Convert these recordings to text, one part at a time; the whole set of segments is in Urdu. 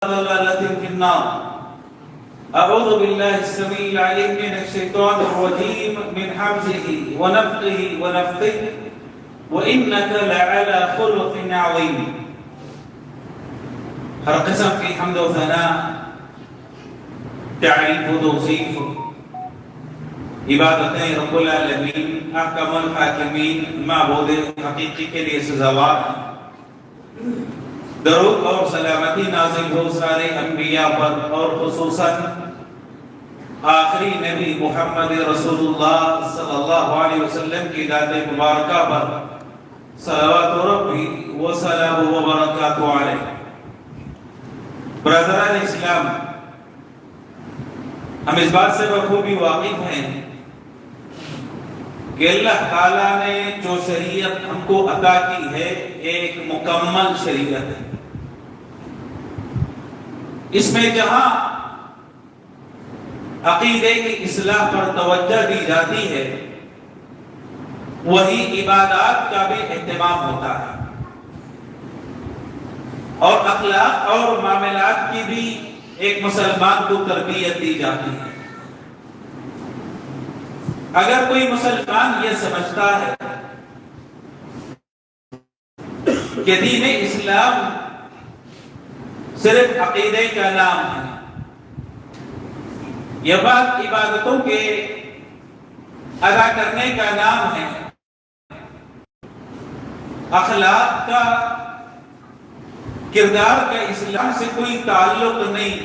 ضلالة في النار. أعوذ بالله السميع العليم من الشيطان الرجيم من حمزه ونفخه ونفثه وإنك لعلى خلق عظيم. ہر قسم کی حمد و ثناء، تعریف و توصیف، عبادتیں رب العالمین احکم الحاکمین معبود حقیقی کے لیے سزاوار ہیں۔ درود اور سلامتی نازل ہو سارے انبیاء پر اور خصوصاً آخری نبی محمد رسول اللہ صلی اللہ علیہ وسلم کی ذات مبارکہ پر صلوات ربی و سلام و برکاتہ علیہ۔ برادران اسلام، ہم اس بات سے بخوبی واقف ہیں کہ اللہ تعالیٰ نے جو شریعت ہم کو عطا کی ہے ایک مکمل شریعت ہے۔ اس میں جہاں عقیدے کی اصلاح پر توجہ دی جاتی ہے، وہی عبادات کا بھی اہتمام ہوتا ہے، اور اخلاق اور معاملات کی بھی ایک مسلمان کو تربیت دی جاتی ہے۔ اگر کوئی مسلمان یہ سمجھتا ہے کہ دین اسلام صرف عقیدے کا نام ہے، یہ بات عبادتوں کے ادا کرنے کا نام ہے، اخلاق کا، کردار کا اسلام سے کوئی تعلق نہیں،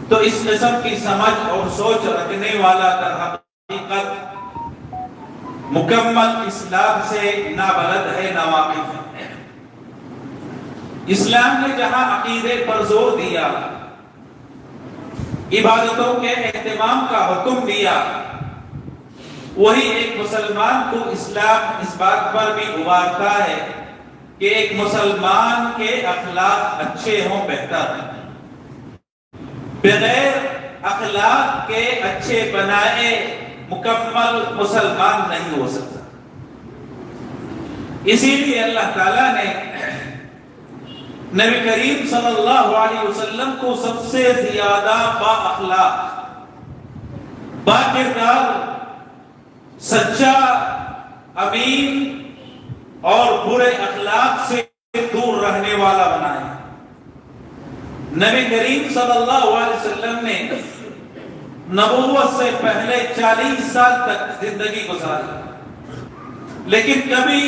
تو اس قسم کی سمجھ اور سوچ رکھنے والا در حقیقت مکمل اسلام سے نابلد ہے، ناواقف ہے۔ اسلام نے جہاں عقیدے پر زور دیا، عبادتوں کے اہتمام کا حکم دیا، وہی ایک مسلمان کو اسلام اس بات پر بھی ابھارتا ہے کہ ایک مسلمان کے اخلاق اچھے ہوں، بہتر ہیں۔ بغیر اخلاق کے اچھے بنائے مکمل مسلمان نہیں ہو سکتا۔ اسی لیے اللہ تعالیٰ نے نبی کریم صلی اللہ علیہ وسلم کو سب سے زیادہ با اخلاق، با کردار، سچا، امین اور برے اخلاق سے دور رہنے والا بنایا۔ نبی کریم صلی اللہ علیہ وسلم نے نبوت سے پہلے 40 سال تک زندگی گزاری، لیکن کبھی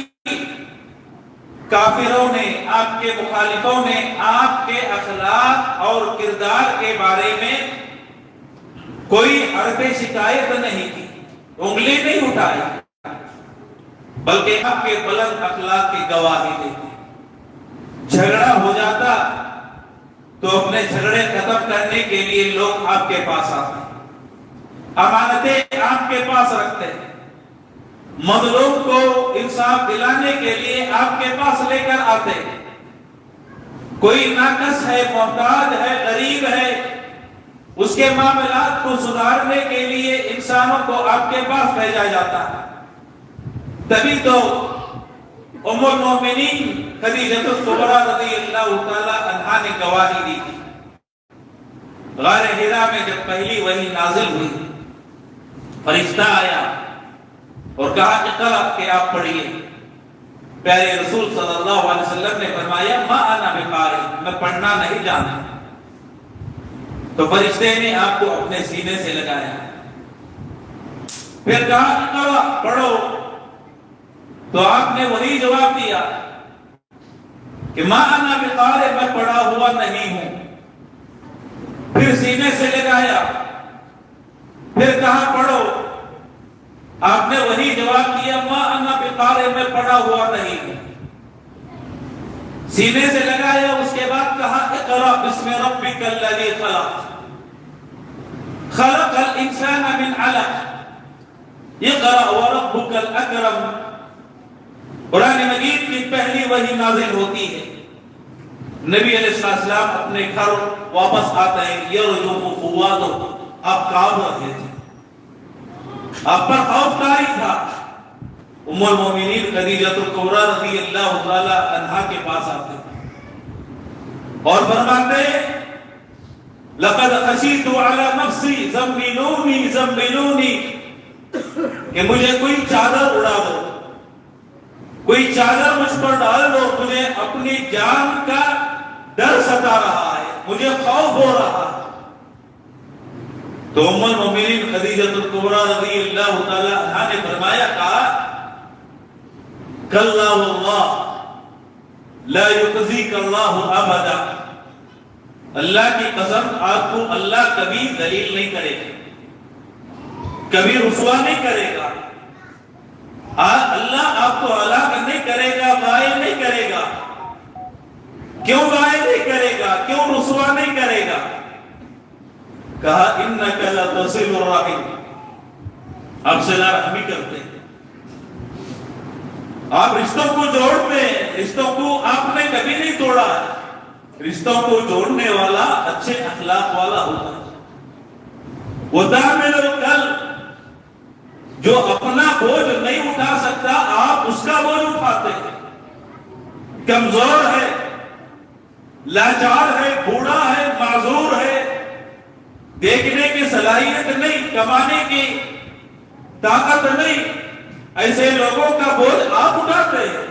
کافروں نے، آپ کے مخالفوں نے آپ کے اخلاق اور کردار کے بارے میں کوئی حرف شکایت نہیں کی، انگلی نہیں اٹھائی، بلکہ آپ کے بلند اخلاق کی گواہی دیتے۔ جھگڑا ہو جاتا تو اپنے جھگڑے ختم کرنے کے لیے لوگ آپ کے پاس آتے، امانتیں آپ کے پاس رکھتے ہیں، مظلوم کو انصاف دلانے کے لیے آپ کے پاس لے کر آتے ہیں۔ کوئی ناقص ہے، محتاج ہے، غریب ہے، اس کے معاملات کو سدھارنے کے لیے انسانوں کو آپ کے پاس بھیجا جاتا ہے۔ تبھی تو ام المومنین خدیجہ الکبریٰ رضی اللہ تعالی عنہا نے گواہی دی تھی۔ غار حرا میں جب پہلی وحی نازل ہوئی، فرشتہ آیا اور کہا اقرأ کہ آپ پڑھیے۔ پیارے رسول صلی اللہ علیہ وسلم نے فرمایا ما انا بقارئ، میں پڑھنا نہیں جانتا۔ تو فرشتے نے آپ کو اپنے سینے سے لگایا، پھر کہا اقرأ، پڑھو۔ تو آپ نے وہی جواب دیا کہ ما انا بقارئ، میں پڑھا ہوا نہیں ہوں۔ پھر سینے سے لگایا، پھر کہا پڑھو۔ آپ نے وہی جواب دیا ما انا بقارئ، میں پڑھا ہوا نہیں ہوں۔ سینے سے لگایا، اس کے بعد کہا اقرأ بسم ربک الذی خلق، خلق الانسان من علق، اقرأ وربک الاکرم۔ قرآن مجید کی پہلی وحی نازل ہوتی ہے، نبی علیہ السلام اپنے گھر واپس آتے ہیں، یرجف فؤادہ، آپ کام رہے تھے، آپ پر خوف طاری تھا۔ ام المومنین خدیجہ الکبریٰ رضی اللہ تعالی عنہا کے پاس آتے ہیں، اور فرماتے ہیں لقد خشیت علی نفسی زملونی زملونی، کہ مجھے کوئی چادر اڑا دو، کوئی چادر مجھ پر ڈال دو، مجھے اپنی جان کا ڈر ستا رہا ہے، مجھے خوف ہو رہا ہے۔ تو ام المؤمنین خدیجہ الکبریٰ رضی اللہ تعالی عنہا نے فرمایا، کہا کلا واللہ لا یخزیک اللہ ابدا، اللہ کی قسم آپ کو اللہ کبھی ذلیل نہیں کرے گا، کبھی رسوا نہیں کرے گا، اللہ آپ کو ہلاک نہیں کرے گا، غائب نہیں کرے گا۔ کیوں غائب نہیں کرے گا، کیوں رسوا نہیں کرے گا؟ کہا انک لتصل الرحم، آپ صلہ رحمی کرتے ہیں، آپ رشتوں کو جوڑتے ہیں، رشتوں کو آپ نے کبھی نہیں توڑا، رشتوں کو جوڑنے والا اچھے اخلاق والا ہوتا ہے۔ وَتَحْمِلُ الْقَلْبَ، جو اپنا بوجھ نہیں اٹھا سکتا آپ اس کا بوجھ اٹھاتے ہیں، کمزور ہے، لاچار ہے، بوڑھا ہے، معذور ہے، دیکھنے کی صلاحیت نہیں، کمانے کی طاقت نہیں، ایسے لوگوں کا بوجھ آپ اٹھاتے ہیں۔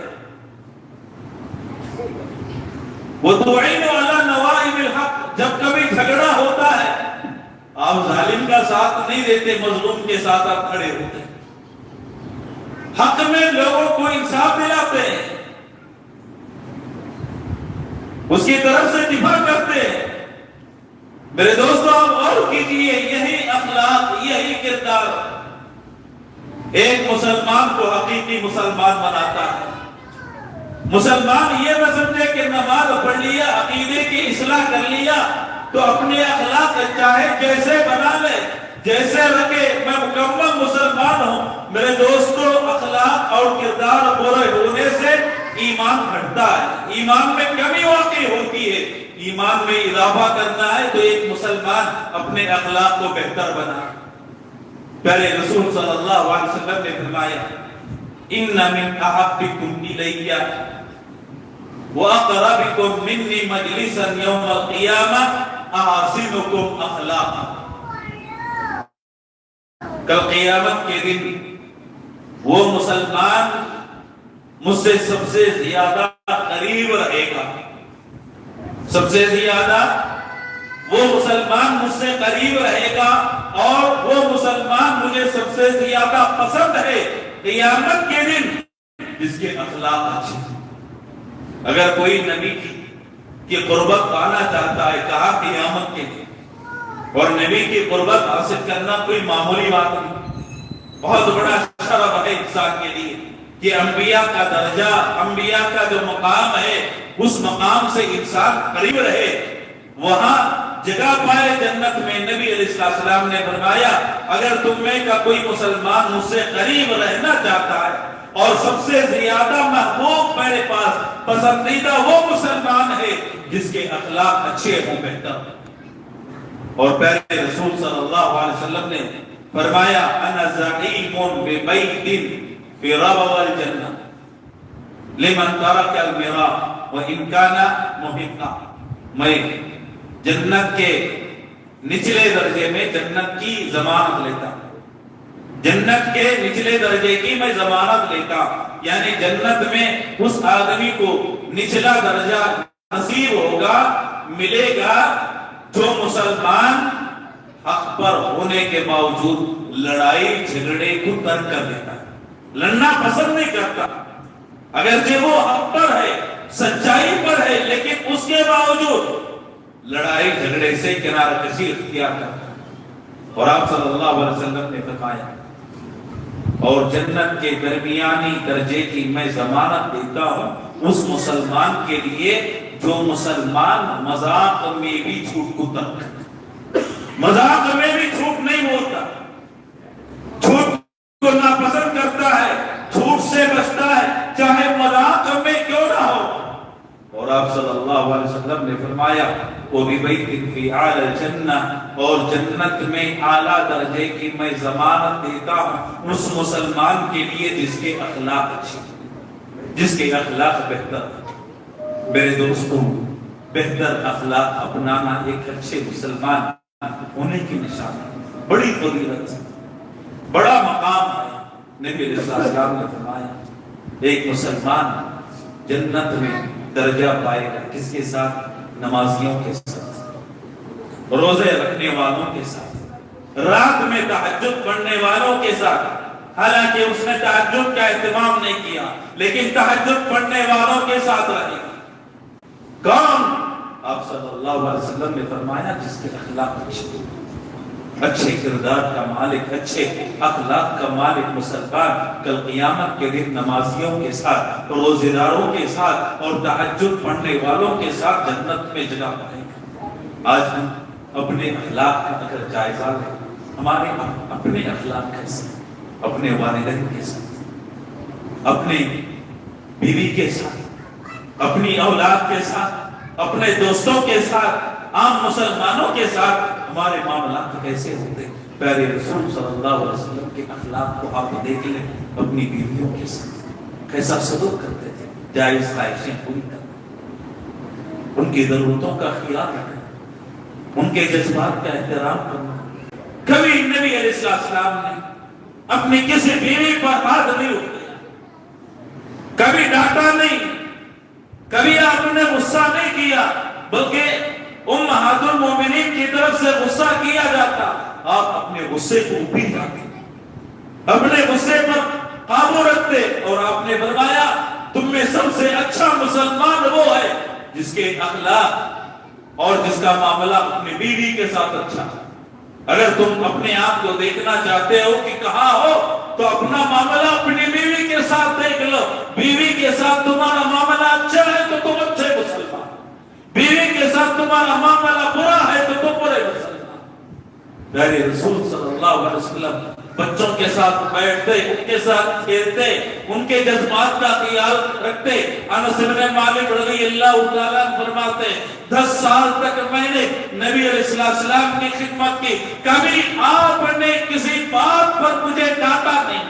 وَتُعِينُ عَلَى نَوَائِبِ الْحَقِّ، جب کبھی جھگڑا ہوتا ہے آپ ظالم کا ساتھ نہیں دیتے، مظلوم کے ساتھ آپ کھڑے ہوتے ہیں، حق میں لوگوں کو انصاف دلاتے ہیں، اس کی طرف سے دفاع کرتے ہیں۔ میرے دوستو آپ غور کیجئے، یہی اخلاق، یہی کردار ایک مسلمان کو حقیقی مسلمان بناتا ہے۔ مسلمان یہ نہ سمجھے کہ نماز پڑھ لیا، عقیدے کی اصلاح کر لیا تو اپنے اخلاق چاہے جیسے بنا لے، جیسے رکھے، میں مکمل مسلمان ہوں۔ میرے دوستو اخلاق اور کردار برے ہونے سے ایمان گھٹتا ہے، ایمان میں کمی واقع ہوتی ہے۔ ایمان میں اضافہ کرنا ہے تو ایک مسلمان اپنے اخلاق کو بہتر بنا۔ پیارے رسول صلی اللہ علیہ وسلم نے فرمایا ان من احبکم الی واقربکم منی مجلسا یوم القیامہ احسنکم اخلاقا، کل قیامت کے دن وہ مسلمان مجھ سے سب سے زیادہ قریب رہے گا، سب سے زیادہ وہ مسلمان مجھ سے قریب رہے گا، اور وہ مسلمان مجھے سب سے زیادہ پسند ہے قیامت کے دن جس کے اخلاق اچھے۔ اگر کوئی نبی کی قربت پانا چاہتا ہے، کہا قیامت کے دن، اور نبی کی قربت حاصل کرنا کوئی معمولی بات نہیں، بہت بڑا شرف ہے انسان کے لیے کہ انبیاء کا درجہ، انبیاء کا جو مقام ہے، اس مقام سے انسان قریب رہے، وہاں جگہ پائے جنت میں۔ نبی علیہ السلام نے فرمایا اگر تم میں کا کوئی مسلمان مجھ سے قریب رہنا چاہتا ہے اور سب سے زیادہ محبوب میرے پاس پسندیدہ وہ مسلمان ہے جس کے اخلاق اچھے ہوں، بہتر۔ اور پیارے رسول صلی اللہ علیہ وسلم نے فرمایا انا زعیم ببیت فی ربوۃ الجنہ لمن ترک المراء وان کان محقا، میں جنت کے نچلے درجے میں جنت کی ضمانت لیتا ہوں، جنت کے نچلے درجے کی میں ضمانت لیتا ہوں، یعنی جنت میں اس آدمی کو نچلا درجہ نصیب ہوگا، ملے گا جو مسلمان حق پر ہونے کے باوجود لڑائی جھگڑے کو ترک کر دیتا ہے، لڑنا پسند نہیں کرتا، اگرچہ وہ حق پر ہے، سچائی پر ہے، لیکن اس کے باوجود لڑائی جھگڑے سے کنارہ کشی اختیار کرتا ہے۔ اور آپ صلی اللہ علیہ وسلم نے فرمایا اور جنت کے درمیانی درجے کی میں ضمانت دیتا ہوں اس مسلمان کے لیے جو مسلمان مذاق میں بھی جھوٹ کو ترک کرتا، مذاق میں بھی جھوٹ نہیں بولتا، جھوٹ کو ناپسند کرتا ہے، جھوٹ سے بچتا ہے، چاہے مذاق میں کیوں نہ ہو۔ اور آپ صلی اللہ علیہ وسلم نے فرمایا وَبِبَيْتٍ فِي أَعْلَى الْجَنَّةِ، اور جنت میں اعلیٰ درجے کی میں ضمانت دیتا ہوں اس مسلمان کے لیے جس کے اخلاق اچھے، جس کے اخلاق بہتر۔ میرے دوستوں بہتر اخلاق اپنانا ایک اچھے مسلمان ہونے کی نشانی ہے، بڑی فضیلت ہے، بڑا مقام ہے۔ نبی علیہ السلام نے فرمایا ایک مسلمان جنت میں درجہ پائے گا کس کے ساتھ؟ نمازیوں کے ساتھ، روزے رکھنے والوں کے ساتھ، رات میں تہجد پڑھنے والوں کے ساتھ۔ حالانکہ اس نے تہجد کا اہتمام نہیں کیا لیکن تہجد پڑھنے والوں کے ساتھ رہے گا۔ کون؟ آپ صلی اللہ علیہ وسلم نے فرمایا جس کے اخلاق اچھے کردار کا مالک، اچھے اخلاق کا مالک مسلمان کل قیامت کے دن نمازیوں کے ساتھ، روزے داروں کے ساتھ اور تہجد پڑھنے والوں کے ساتھ جنت میں جگہ پائے گا۔ آج ہم اپنے اخلاق کا اگر جائزہ لیں، ہمارے اپنے اخلاق کیسے، اپنے والدین کے ساتھ، اپنے بیوی کے ساتھ، اپنی اولاد کے ساتھ، اپنے دوستوں کے ساتھ، عام مسلمانوں کے ساتھ ہمارے معاملات کیسے ہوتے؟ پیارے رسول صلی اللہ علیہ وسلم کے اخلاق کو آپ دیکھ لیں، اپنی بیویوں کے ساتھ کیسا سلوک کرتے تھے، جائز خواہشیں پوری کرنا، ان کی ضرورتوں کا خیال رکھنا، ان کے جذبات کا احترام کرنا۔ کبھی نبی علیہ السلام نے اپنی کسی بیوی پر ہاتھ نہیں اٹھایا، کبھی ڈانٹا نہیں، کبھی آپ نے غصہ نہیں کیا، بلکہ امہات المومنین کی طرف سے غصہ کیا جاتا، آپ اپنے غصے کو پی جاتے، اپنے غصے پر قابو رکھتے، اور آپ نے فرمایا تم میں سب سے اچھا مسلمان وہ ہے جس کے اخلاق اور جس کا معاملہ اپنی بیوی کے ساتھ اچھا ہے۔ اگر تم اپنے آپ کو دیکھنا چاہتے ہو کہ کہاں ہو تو اپنا معاملہ اپنی بیوی کے ساتھ دیکھ لو۔ بیوی کے ساتھ تمہارا معاملہ اچھا ہے تو تم اچھے مسلمان، بیوی کے ساتھ تمہارا معاملہ برا ہے تو تم برے مسلمان۔ پیارے رسول صلی اللہ علیہ وسلم بچوں کے ساتھ بیٹھتے، ان کے ساتھ کھیلتے، ان کے جذبات کا خیال رکھتے۔ انس بن مالک رضی اللہ تعالیٰ فرماتے 10 سال تک میں نے نبی علیہ السلام کی خدمت کی، کبھی آپ نے کسی بات پر مجھے ڈانٹا نہیں،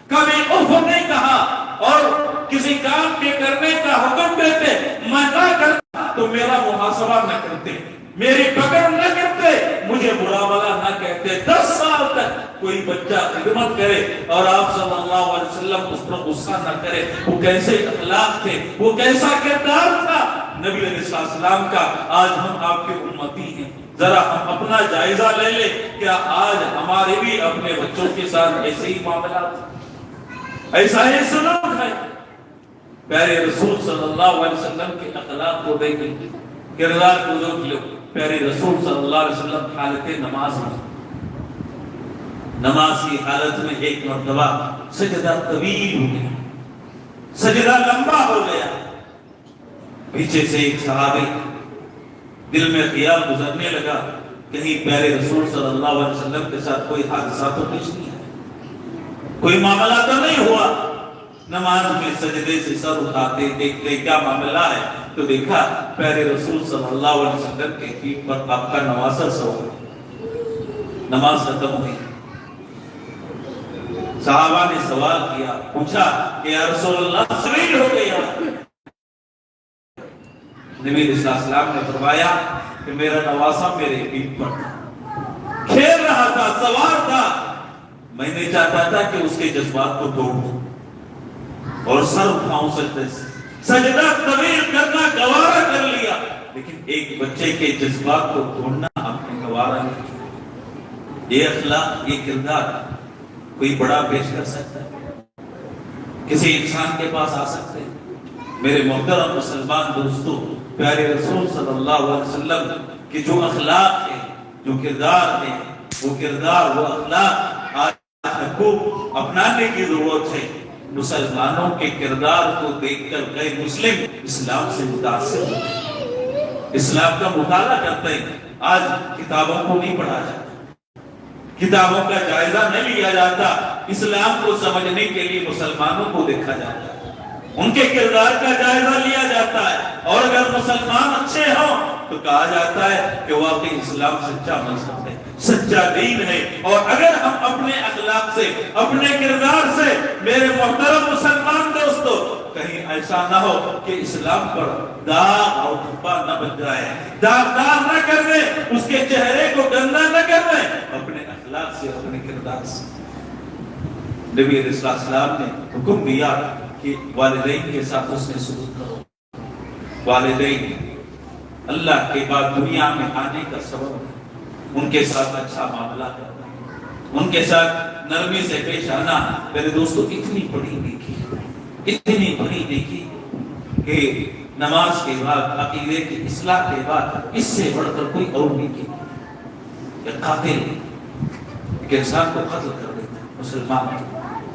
کبھی اف نہیں کہا، اور کسی کام کے کرنے کا حکم دیتے میں نہ کرتا تو میرا محاسبہ نہ کرتے، میری پکڑ نہ کرتے، مجھے برا بلا نہ کہتے۔ 10 سال تک کوئی بچہ خدمت کرے اور آپ صلی اللہ علیہ وسلم اس پر غصہ نہ کرے، وہ کیسے اخلاق تھے، وہ کیسا کردار تھا نبی علیہ السلام کا۔ آج ہم آپ کے امتی ہیں، ذرا ہم اپنا جائزہ لے لیں، کیا آج ہمارے بھی اپنے بچوں کے ساتھ ایسے ہی معاملات، ایسا ہی سلوک ہے؟ پیارے رسول صلی اللہ علیہ وسلم کے اخلاق کو دیکھیں، کردار کو دیکھ لو۔ پیارے رسول صلی اللہ علیہ وسلم حالت نماز میں، نماز کی حالت میں ایک مرتبہ سجدہ طویل ہو گیا، سجدہ لمبا ہو گیا۔ پیچھے سے ایک صحابی دل میں خیال گزرنے لگا کہیں پیارے رسول صلی اللہ علیہ وسلم کے ساتھ کوئی حادثہ تو پیش نہیں ہے، کوئی معاملہ تو نہیں ہوا۔ نماز میں سجدے سے سر اٹھاتے دیکھتے کیا معاملہ ہے، تو دیکھا پیارے رسول صلی اللہ علیہ وسلم کے پیٹھ پر آپ کا نواسہ سو گیا۔ نماز ختم ہوئی، صحابہ نے سوال کیا، پوچھا کہ یا رسول اللہ سویل ہو گیا؟ نبی علیہ السلام نے فرمایا کہ میرا نواسہ میرے پیٹھ پر کھیل رہا تھا، سوار تھا، میں نے چاہتا تھا کہ اس کے جذبات کو توڑ دوں اور سر اٹھاؤں سجدے سے، سجدہ طویل کرنا گوارا کر لیا، لیکن ایک بچے کے جذبات کو توڑنا آپ نے گوارا نہیں کیا۔ یہ اخلاق، یہ کردار کوئی بڑا پیش کر سکتا ہے؟ کسی انسان کے پاس آ سکتے ہیں؟ میرے محترم مسلمان دوستو، پیارے رسول صلی اللہ علیہ وسلم کے جو اخلاق ہیں، جو کردار ہیں، وہ کردار، وہ اخلاق آج کو اپنانے کی ضرورت ہے۔ مسلمانوں کے کردار کو دیکھ کر کئی مسلم اسلام سے متاثر ہوتے ہیں، اسلام کا مطالعہ کرتے ہیں۔ آج کتابوں کو نہیں پڑھا جاتا، کتابوں کا جائزہ نہیں لیا جاتا، اسلام کو سمجھنے کے لیے مسلمانوں کو دیکھا جاتا ہے، ان کے کردار کا جائزہ لیا جاتا ہے، اور اگر مسلمان اچھے ہوں تو کہا جاتا ہے کہ واقعی اسلام سچا مذہب ہے، سچا دین ہے۔ اور اگر ہم اپنے اخلاق سے، اپنے کردار سے، میرے محترم مسلمان دوستو، کہیں ایسا نہ ہو کہ اسلام پر داغ اور دھبا نہ بن جائے، داغدار نہ کر دے، اس کے چہرے کو گندا نہ کر دے، اپنے اخلاق سے، اپنے کردار سے۔ نبی علیہ السلام نے حکم دیا کہ والدین کے ساتھ اس نے سلوک کرو۔ والدین اللہ کے بعد دنیا میں آنے کا سبب ہے، ان کے ساتھ اچھا معاملہ کرنا، ان کے ساتھ نرمی سے پیش آنا۔ میرے دوستو، اتنی بڑی نیکی، اتنی بڑی نیکی کہ نماز کے بعد، عقیدے کی اصلاح کے بعد اس سے بڑھ کر کوئی اور نیکی نہیں۔ ایک قاتل ایک انسان کو قتل کر دیتا، مسلمان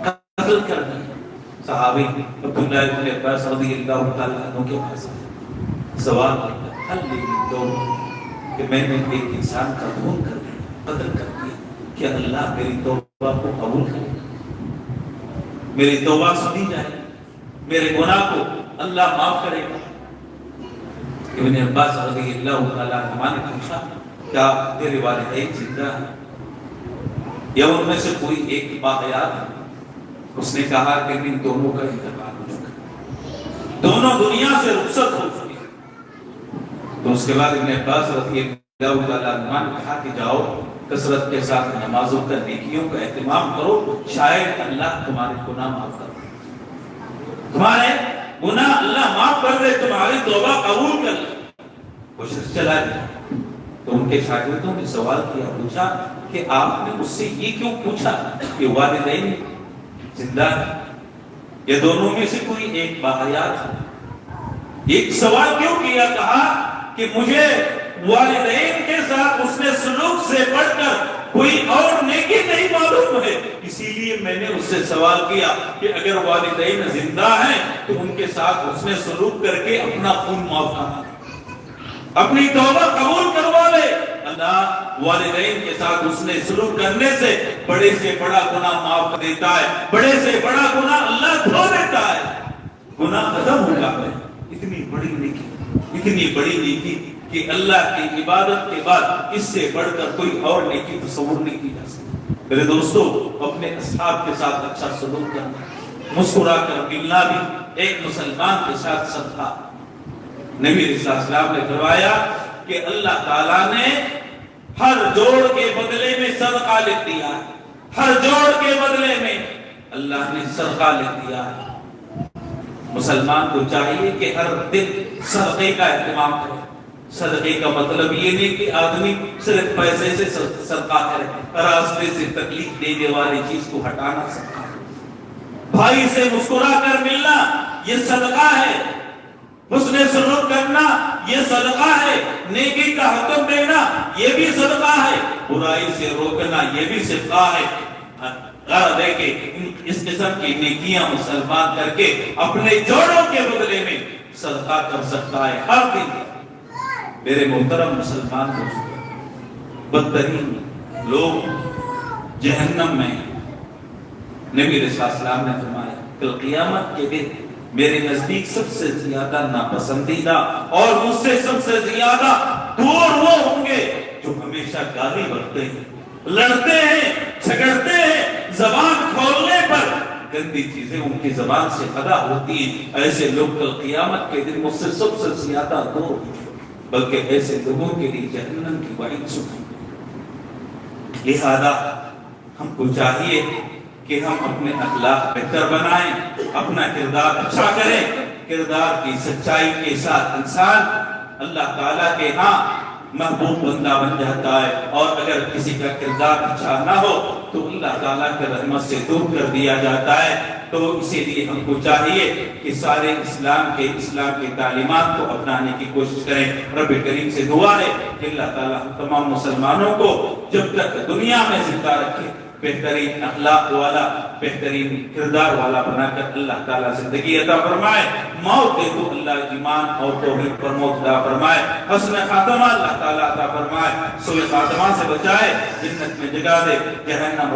قتل کر دیا۔ صحابی عبداللہ بن عباس رضی اللہ تعالیٰ عنہ کے پاس سوال کیا، حل لے دو کہ میں نے ایک انسان کا خون کر دیا، قتل کر دیا، کیا اللہ میری توبہ کو قبول کرے، میری توبہ سنی جائے، میرے گناہ کو اللہ معاف کرے گا؟ ابن عباس رضی اللہ تعالیٰ عنہ نے پوچھا، کیا تیرے والدین زندہ ہیں یا ان میں سے کوئی ایک باحیات ہے؟ اس نے کہا کہ ان دونوں کا انتقال ہو چکا، دونوں دنیا سے رخصت ہو چکے۔ تو اس کے بعد ابن عباس رضی اللہ تعالیٰ عنہ نے کہا کہ جاؤ کثرت کے ساتھ نمازوں کا، نیکیوں کا اہتمام کرو، شاید اللہ تمہارے گناہ معاف کر دے، تمہارے گناہ اللہ معاف کر دے، تمہاری توبہ قبول کر لے۔ وہ شخص چلا گیا تو ان کے شاگردوں نے سوال کیا، پوچھا کہ آپ نے اس سے یہ کیوں پوچھا کہ والدین زندہ ہے یا دونوں میں سے کوئی ایک باحیات ہے؟ ایک سوال کیوں کیا؟ کہا کہ مجھے والدین کے ساتھ اس نے سلوک سے بڑھ کر کوئی اور نیکی نہیں معلوم ہے، اسی لیے میں نے اس سے سوال کیا کہ اگر والدین زندہ ہیں تو ان کے ساتھ اس نے سلوک کر کے اپنا خون معاف کرا، اپنی توبہ قبول کروا لے۔ اللہ والدین کے ساتھ اس نے سلوک کرنے سے بڑے سے بڑا گناہ معاف کر دیتا ہے، بڑے سے بڑا گناہ اللہ دھو دیتا ہے، گناہ ختم ہو جاتا ہے۔ اتنی بڑی نیکی، اتنی بڑی نیکی کہ اللہ کی عبادت کے بعد اس سے بڑھ کر کوئی اور نیکی تصور نہیں کی جا سکتی۔ میرے دوستو، اپنے اصحاب کے ساتھ اچھا سلوک کرنا، مسکرا کر ملنا بھی ایک مسلمان کے ساتھ صدقہ۔ نبی علیہ السلام نے فرمایا کہ اللہ تعالیٰ نے ہر جوڑ کے بدلے میں صدقہ لکھ دیا ہے، ہر جوڑ کے بدلے میں اللہ نے صدقہ لکھ دیا ہے۔ مسلمان کو چاہیے کہ ہر دن صدقے کا اہتمام کرے۔ صدقے کا مطلب یہ نہیں کہ آدمی صرف پیسے سے صدقہ کرے، راستے سے تکلیف دینے والی چیز کو ہٹانا صدقہ ہے۔ بھائی سے مسکرا کر ملنا یہ صدقہ ہے، حسن سلوک کرنا یہ صدقہ ہے، نیکی کا حکم دینا یہ بھی صدقہ ہے، برائی سے روکنا یہ بھی صدقہ ہے۔ غرض ہے کہ اس قسم کی نیکیاں مسلمان کر کے اپنے جوڑوں کے بدلے میں صدقہ کر سکتا ہے ہر دن۔ میرے محترم مسلمان دوستو، بدترین لوگ جہنم میں، نبی علیہ السلام نے فرمایا کل قیامت کے دن میرے نزدیک سب سے زیادہ ناپسندیدہ اور مجھ سے سب سے زیادہ دور وہ ہوں گے جو ہمیشہ گالی بکتے ہیں، لڑتے ہیں، جھگڑتے ہیں، زبان کھولنے پر گندی چیزیں ان کی زبان سے ادا ہوتی ہیں۔ ایسے لوگ کل قیامت کے دن مجھ سے سب سے زیادہ دور ہوں گے، بلکہ ایسے لوگوں کے لیے جہنم کی وعید سنی۔ لہذا ہم کو چاہیے کہ ہم اپنے اخلاق بہتر بنائیں، اپنا کردار اچھا کریں۔ کردار کی سچائی کے ساتھ انسان اللہ تعالیٰ کے ہاں محبوب بندہ بن جاتا ہے، اور اگر کسی کا کردار اچھا نہ ہو تو اللہ تعالیٰ کے رحمت سے دور کر دیا جاتا ہے۔ تو اسی لیے ہم کو چاہیے کہ سارے اسلام کی تعلیمات کو اپنانے کی کوشش کریں۔ رب کریم سے دعا ہے کہ اللہ تعالیٰ تمام مسلمانوں کو جب تک دنیا میں زندہ رکھے بہترین اخلاق والا، بہترین کردار والا بنا کر اللہ تعالیٰ زندگی عطا فرمائے۔ موت دے تو اللہ ایمان اور توحید پر موت عطا فرمائے۔ حسن خاتمہ اللہ تعالیٰ عطا فرمائے، سوء خاتمہ سے بچائے، جنت میں جگہ دے، جہنم